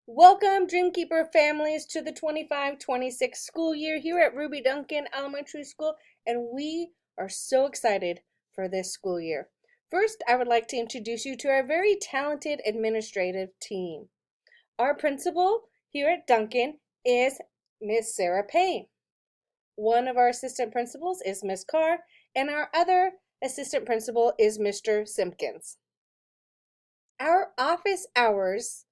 Welcome, Dreamkeeper families, to the 25-26 school year here at Ruby Duncan Elementary School, and we are so excited for this school year. First, I would like to introduce you to our very talented administrative team. Our principal here at Duncan is Miss Sarah Payne. One of our assistant principals is Miss Carr, and our other assistant principal is Mr. Simpkins. Our office hours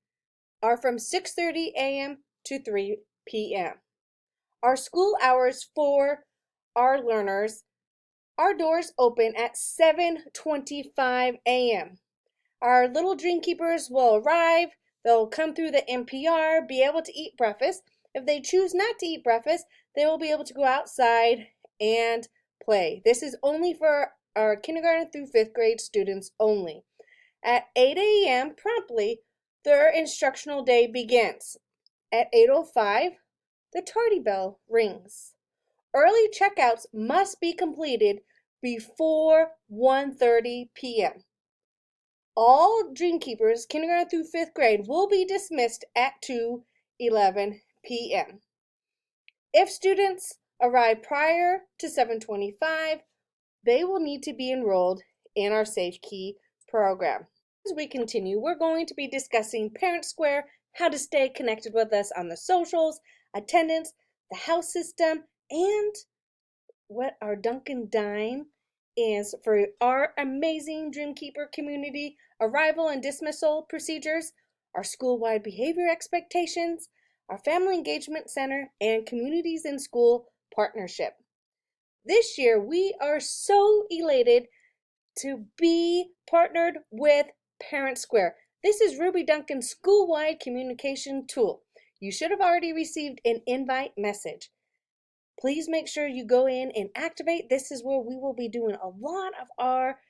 are from 6:30 a.m. to 3 p.m. Our school hours for our learners, our doors open at 7:25 a.m. Our little Dreamkeepers will arrive, they'll come through the NPR, be able to eat breakfast. If they choose not to eat breakfast, they will be able to go outside and play. This is only for our kindergarten through 5th grade students only. At 8 a.m. promptly, their instructional day begins. At 8:05, the tardy bell rings. Early checkouts must be completed before 1:30 p.m. All Dreamkeepers, kindergarten through 5th grade, will be dismissed at 2:11 p.m. If students arrive prior to 7:25, they will need to be enrolled in our Safe Key program. As we continue, we're going to be discussing Parent Square, how to stay connected with us on the socials, attendance, the house system, and what our Duncan Dime is for our amazing Dreamkeeper community, arrival and dismissal procedures, our school-wide behavior expectations, our Family Engagement Center, and Communities in School partnership. This year, we are so elated to be partnered with Parent Square. This is Ruby Duncan's school-wide communication tool. You should have already received an invite message. Please make sure you go in and activate. This is where we will be doing a lot of our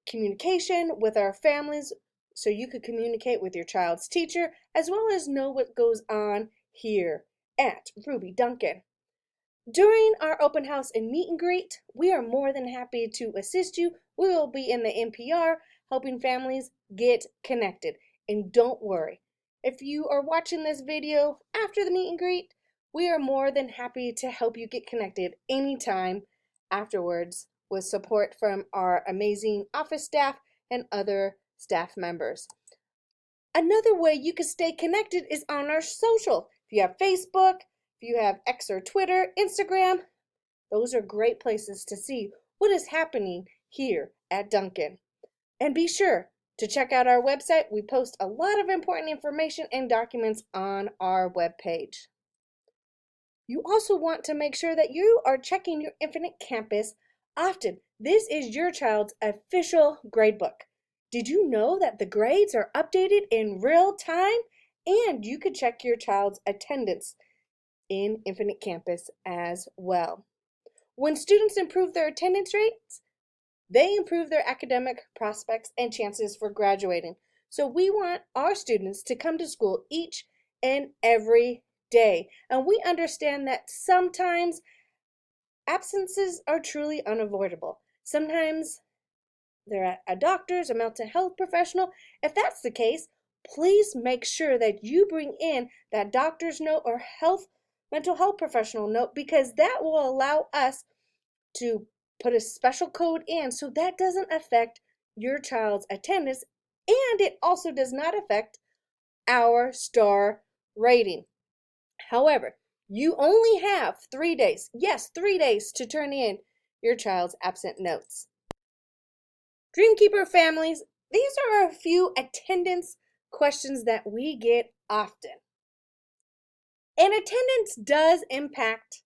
communication with our families so you could communicate with your child's teacher as well as know what goes on here at Ruby Duncan. During our open house and meet and greet, we are more than happy to assist you. We will be in the NPR helping families get connected. And don't worry, if you are watching this video after the meet and greet, we are more than happy to help you get connected anytime afterwards with support from our amazing office staff and other staff members. Another way you can stay connected is on our social. If you have Facebook, if you have X or Twitter, Instagram, those are great places to see what is happening here at Duncan. And be sure to check out our website. We post a lot of important information and documents on our webpage. You also want to make sure that you are checking your Infinite Campus often. This is your child's official gradebook. Did you know that the grades are updated in real time? And you could check your child's attendance in Infinite Campus as well. When students improve their attendance rates, they improve their academic prospects and chances for graduating. So we want our students to come to school each and every day. And we understand that sometimes absences are truly unavoidable. Sometimes they're at a doctor's, a mental health professional. If that's the case, please make sure that you bring in that doctor's note or mental health professional note, because that will allow us to put a special code in so that doesn't affect your child's attendance, and it also does not affect our star rating. However, you only have 3 days, yes, 3 days to turn in your child's absent notes. Dreamkeeper families, these are a few attendance questions that we get often. And attendance does impact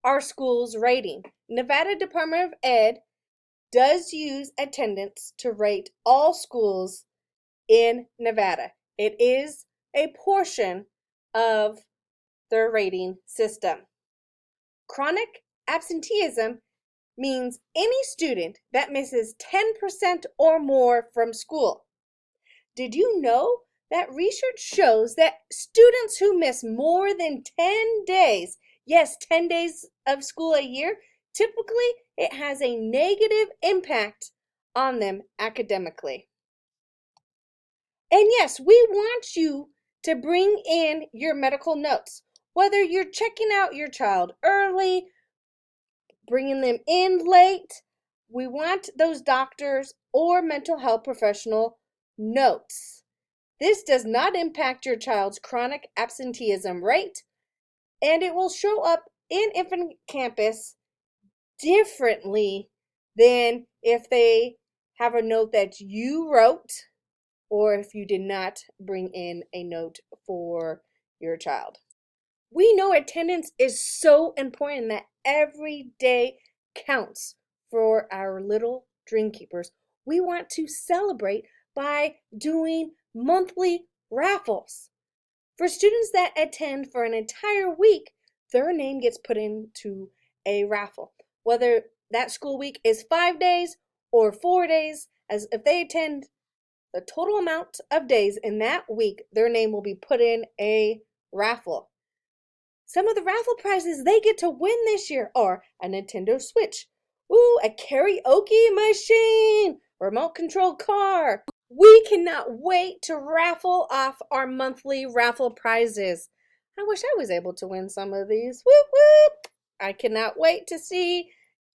our school's rating. Nevada Department of Ed does use attendance to rate all schools in Nevada. It is a portion of their rating system. Chronic absenteeism means any student that misses 10% or more from school. Did you know that research shows that students who miss more than 10 days, yes, 10 days of school a year, typically it has a negative impact on them academically. And yes, we want you to bring in your medical notes. Whether you're checking out your child early, bringing them in late, we want those doctors or mental health professional notes. This does not impact your child's chronic absenteeism rate, and it will show up in Infant Campus differently than if they have a note that you wrote or if you did not bring in a note for your child. We know attendance is so important that every day counts for our little dream keepers. We want to celebrate by doing monthly raffles. For students that attend for an entire week, their name gets put into a raffle. Whether that school week is 5 days or 4 days, as if they attend the total amount of days in that week, their name will be put in a raffle. Some of the raffle prizes they get to win this year are a Nintendo Switch, a karaoke machine, remote control car. We cannot wait to raffle off our monthly raffle prizes. I wish I was able to win some of these. Whoop whoop! I cannot wait to see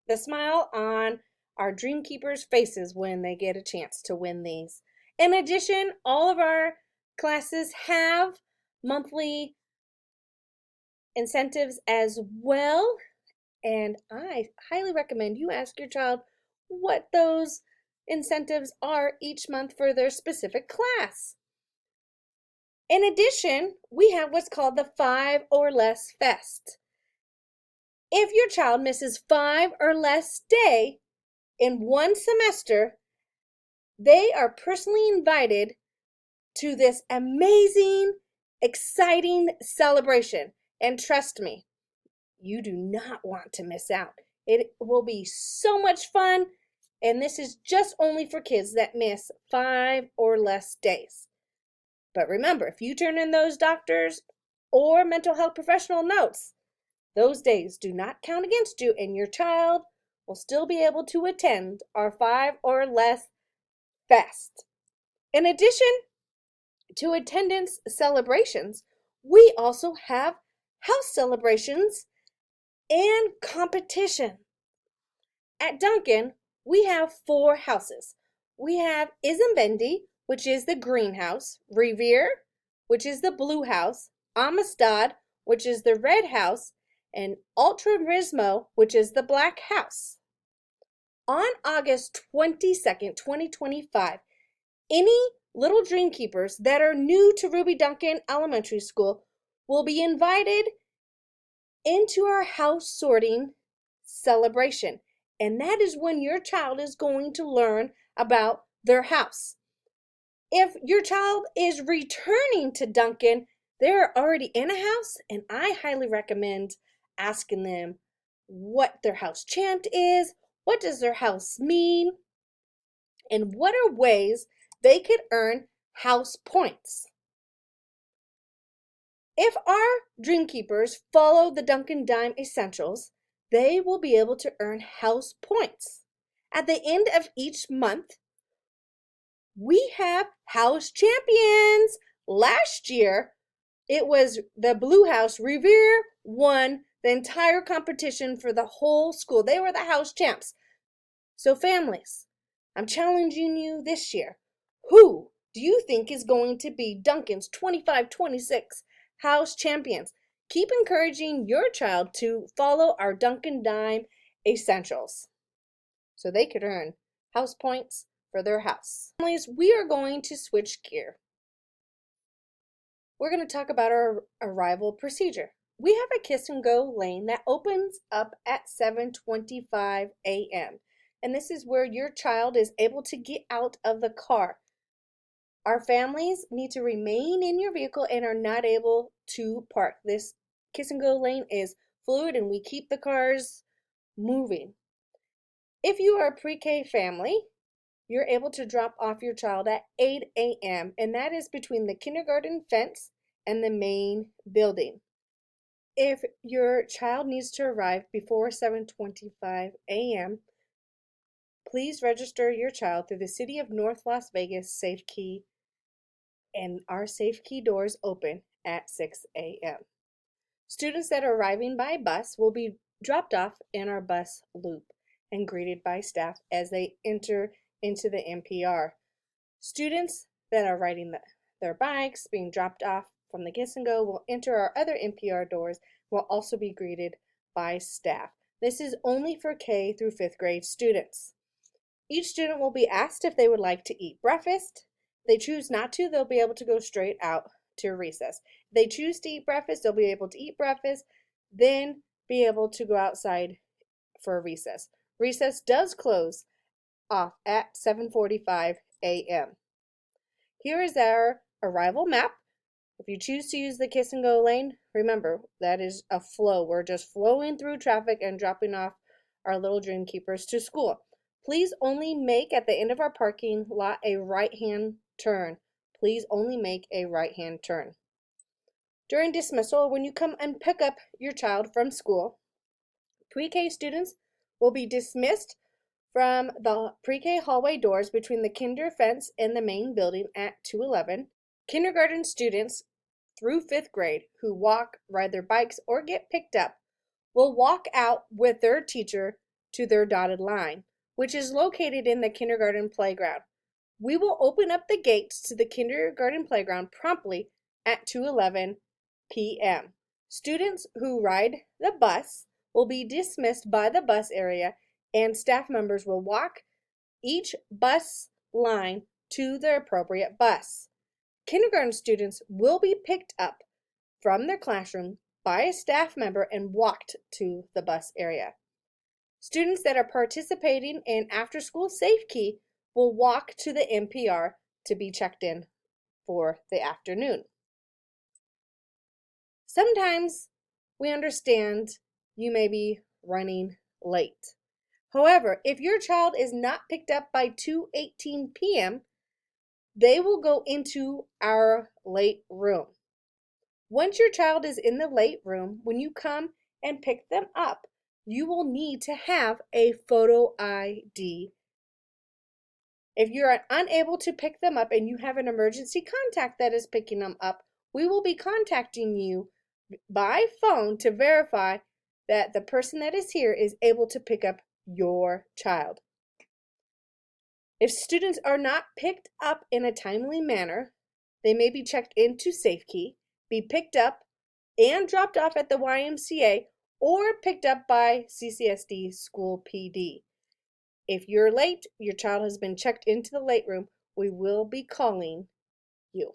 the smile on our dream keepers' faces when they get a chance to win these. In addition, all of our classes have monthly incentives as well, and I highly recommend you ask your child what those incentives are each month for their specific class. In addition, we have what's called the 5 or Less Fest. If your child misses 5 or less days in one semester, they are personally invited to this amazing, exciting celebration. And trust me, you do not want to miss out. It will be so much fun, and this is just only for kids that miss 5 or less days. But remember, if you turn in those doctors or mental health professional notes, those days do not count against you, and your child will still be able to attend our 5 or less fest. In addition to attendance celebrations, we also have house celebrations and competition. At Duncan, we have 4 houses. We have Ismbendi, which is the greenhouse, Revere, which is the blue house, Amistad, which is the red house, and Ultrarismo, which is the black house. On August 22nd, 2025, any little dream keepers that are new to Ruby Duncan Elementary School will be invited into our house sorting celebration. And that is when your child is going to learn about their house. If your child is returning to Duncan, they're already in a house, and I highly recommend asking them what their house chant is, what does their house mean, and what are ways they could earn house points. If our dream keepers follow the Duncan Dime Essentials, they will be able to earn house points. At the end of each month, we have house champions. Last year, it was the Blue House. Revere won the entire competition for the whole school. They were the house champs. So families, I'm challenging you this year. Who do you think is going to be Duncan's 25-26 house champions? Keep encouraging your child to follow our Duncan Dime Essentials so they could earn house points for their house. Families, we are going to switch gear. We're going to talk about our arrival procedure. We have a kiss and go lane that opens up at 7:25 a.m. And this is where your child is able to get out of the car. Our families need to remain in your vehicle and are not able to park. This kiss and go lane is fluid and we keep the cars moving. If you are a pre-K family, you're able to drop off your child at 8 a.m. and that is between the kindergarten fence and the main building. If your child needs to arrive before 7:25 a.m., please register your child through the City of North Las Vegas Safe Key and our safe key doors open at 6 a.m. Students that are arriving by bus will be dropped off in our bus loop and greeted by staff as they enter into the NPR. Students that are riding their bikes, being dropped off from the Kiss and Go, will enter our other NPR doors, will also be greeted by staff. This is only for K through 5th grade students. Each student will be asked if they would like to eat breakfast. If they choose not to, they'll be able to go straight out to recess. If they choose to eat breakfast, they'll be able to eat breakfast, then be able to go outside for a recess. Recess does close off at 7:45 a.m. Here is our arrival map. If you choose to use the Kiss and Go lane, remember that is a flow. We're just flowing through traffic and dropping off our little dream keepers to school. Please only make at the end of our parking lot a right-hand turn. Please only make a right-hand turn. During dismissal, when you come and pick up your child from school, pre-K students will be dismissed from the pre-K hallway doors between the kinder fence and the main building at 211. Kindergarten students through 5th grade who walk, ride their bikes, or get picked up will walk out with their teacher to their dotted line, which is located in the kindergarten playground. We will open up the gates to the kindergarten playground promptly at 2:11 p.m. Students who ride the bus will be dismissed by the bus area, and staff members will walk each bus line to their appropriate bus. Kindergarten students will be picked up from their classroom by a staff member and walked to the bus area. Students that are participating in after-school safe key will walk to the NPR to be checked in for the afternoon. Sometimes we understand you may be running late. However, if your child is not picked up by 2:18 p.m., they will go into our late room. Once your child is in the late room, when you come and pick them up, you will need to have a photo ID. If you are unable to pick them up and you have an emergency contact that is picking them up, we will be contacting you by phone to verify that the person that is here is able to pick up your child. If students are not picked up in a timely manner, they may be checked into SafeKey, be picked up and dropped off at the YMCA, or picked up by CCSD School PD. If you're late, your child has been checked into the late room, we will be calling you.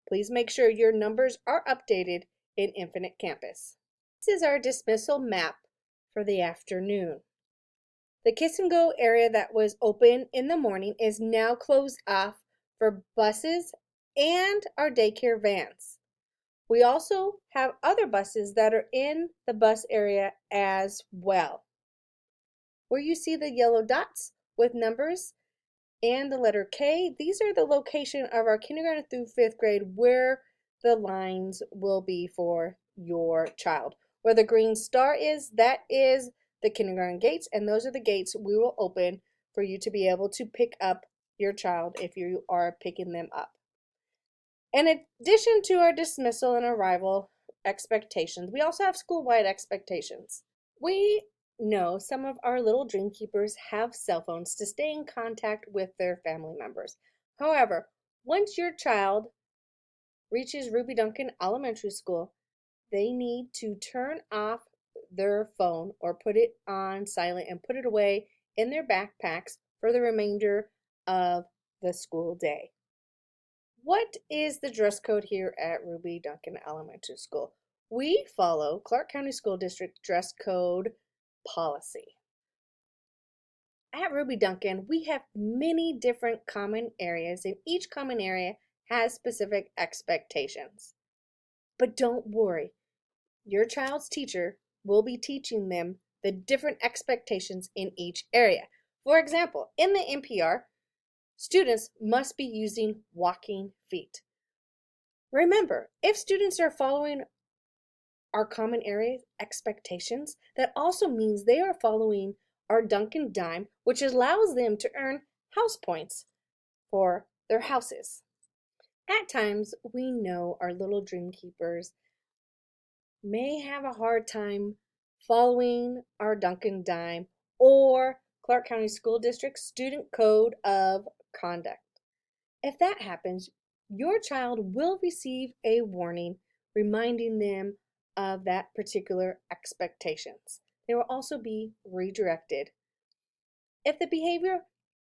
Please make sure your numbers are updated in Infinite Campus. This is our dismissal map for the afternoon. The Kiss and Go area that was open in the morning is now closed off for buses and our daycare vans. We also have other buses that are in the bus area as well. Where you see the yellow dots with numbers and the letter K, these are the location of our kindergarten through 5th grade where the lines will be for your child. Where the green star is, that is the kindergarten gates, and those are the gates we will open for you to be able to pick up your child if you are picking them up. In addition to our dismissal and arrival expectations, we also have school-wide expectations. We know some of our little dream keepers have cell phones to stay in contact with their family members. However, once your child reaches Ruby Duncan Elementary School, they need to turn off their phone or put it on silent and put it away in their backpacks for the remainder of the school day. What is the dress code here at Ruby Duncan Elementary School? We follow Clark County School District dress code policy. At Ruby Duncan, we have many different common areas, and each common area has specific expectations. But don't worry, your child's teacher will be teaching them the different expectations in each area. For example, in the NPR, students must be using walking feet. Remember, if students are following our common area expectations, that also means they are following our Duncan Dime, which allows them to earn house points for their houses. At times, we know our little dream keepers may have a hard time following our Duncan Dime or Clark County School District Student Code of Conduct. If that happens, your child will receive a warning reminding them of that particular expectations. They will also be redirected. If the behavior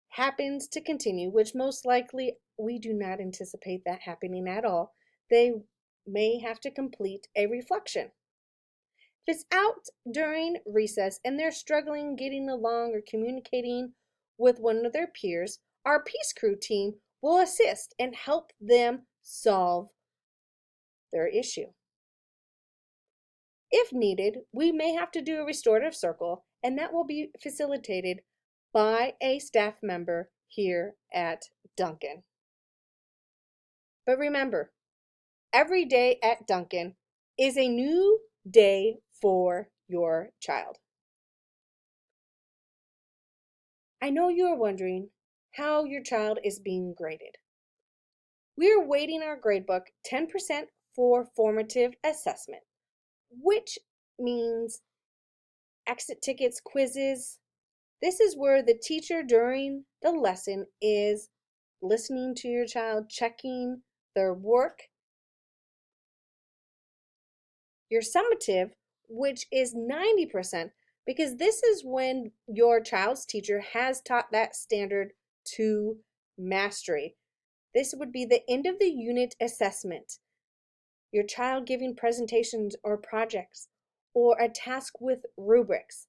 happens to continue, which most likely we do not anticipate that happening at all, they may have to complete a reflection. If it's out during recess and they're struggling getting along or communicating with one of their peers, our Peace Crew team will assist and help them solve their issue. If needed, we may have to do a restorative circle, and that will be facilitated by a staff member here at Duncan. But remember, every day at Duncan is a new day for your child. I know you are wondering how your child is being graded. We are weighting our gradebook 10% for formative assessment, which means exit tickets, quizzes. This is where the teacher during the lesson is listening to your child, checking their work. Your summative, which is 90%, because this is when your child's teacher has taught that standard to mastery. This would be the end of the unit assessment. Your child giving presentations or projects or a task with rubrics.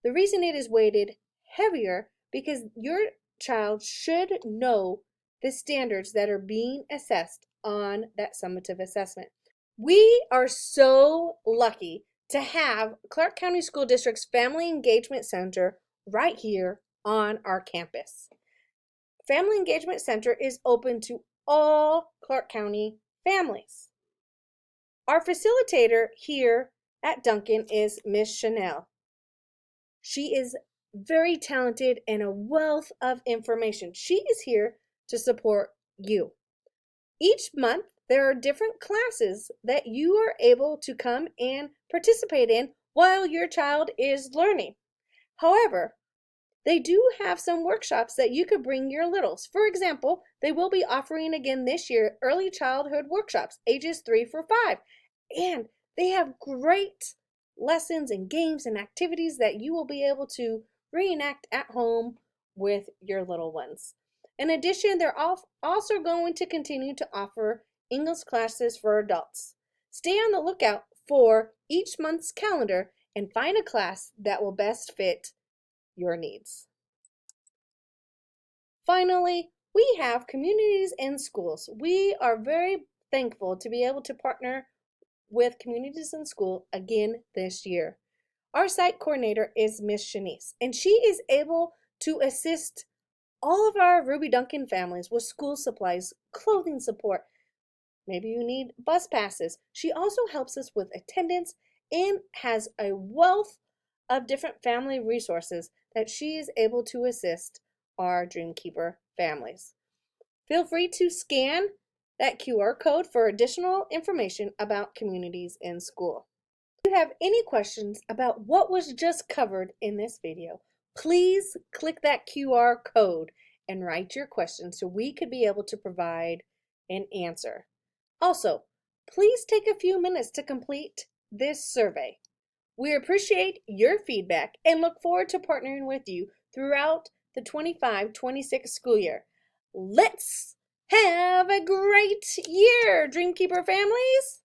The reason it is weighted heavier because your child should know the standards that are being assessed on that summative assessment. We are so lucky to have Clark County School District's Family Engagement Center right here on our campus. Family Engagement Center is open to all Clark County families. Our facilitator here at Duncan is Miss Chanel. She is very talented and a wealth of information. She is here to support you. Each month, there are different classes that you are able to come and participate in while your child is learning. However, they do have some workshops that you could bring your littles. For example, they will be offering again this year early childhood workshops, ages 3 through 5. And they have great lessons and games and activities that you will be able to reenact at home with your little ones. In addition, they're also going to continue to offer English classes for adults. Stay on the lookout for each month's calendar and find a class that will best fit your needs. Finally, we have communities and schools. We are very thankful to be able to partner with communities in school again this year. Our site coordinator is Miss Shanice, and she is able to assist all of our Ruby Duncan families with school supplies, clothing support. Maybe you need bus passes. She also helps us with attendance and has a wealth of different family resources that she is able to assist our Dreamkeeper families. Feel free to scan that QR code for additional information about communities in school. If you have any questions about what was just covered in this video, please click that QR code and write your question so we could be able to provide an answer. Also, please take a few minutes to complete this survey. We appreciate your feedback and look forward to partnering with you throughout the 25-26 school year. Let's have a great year, Dreamkeeper families!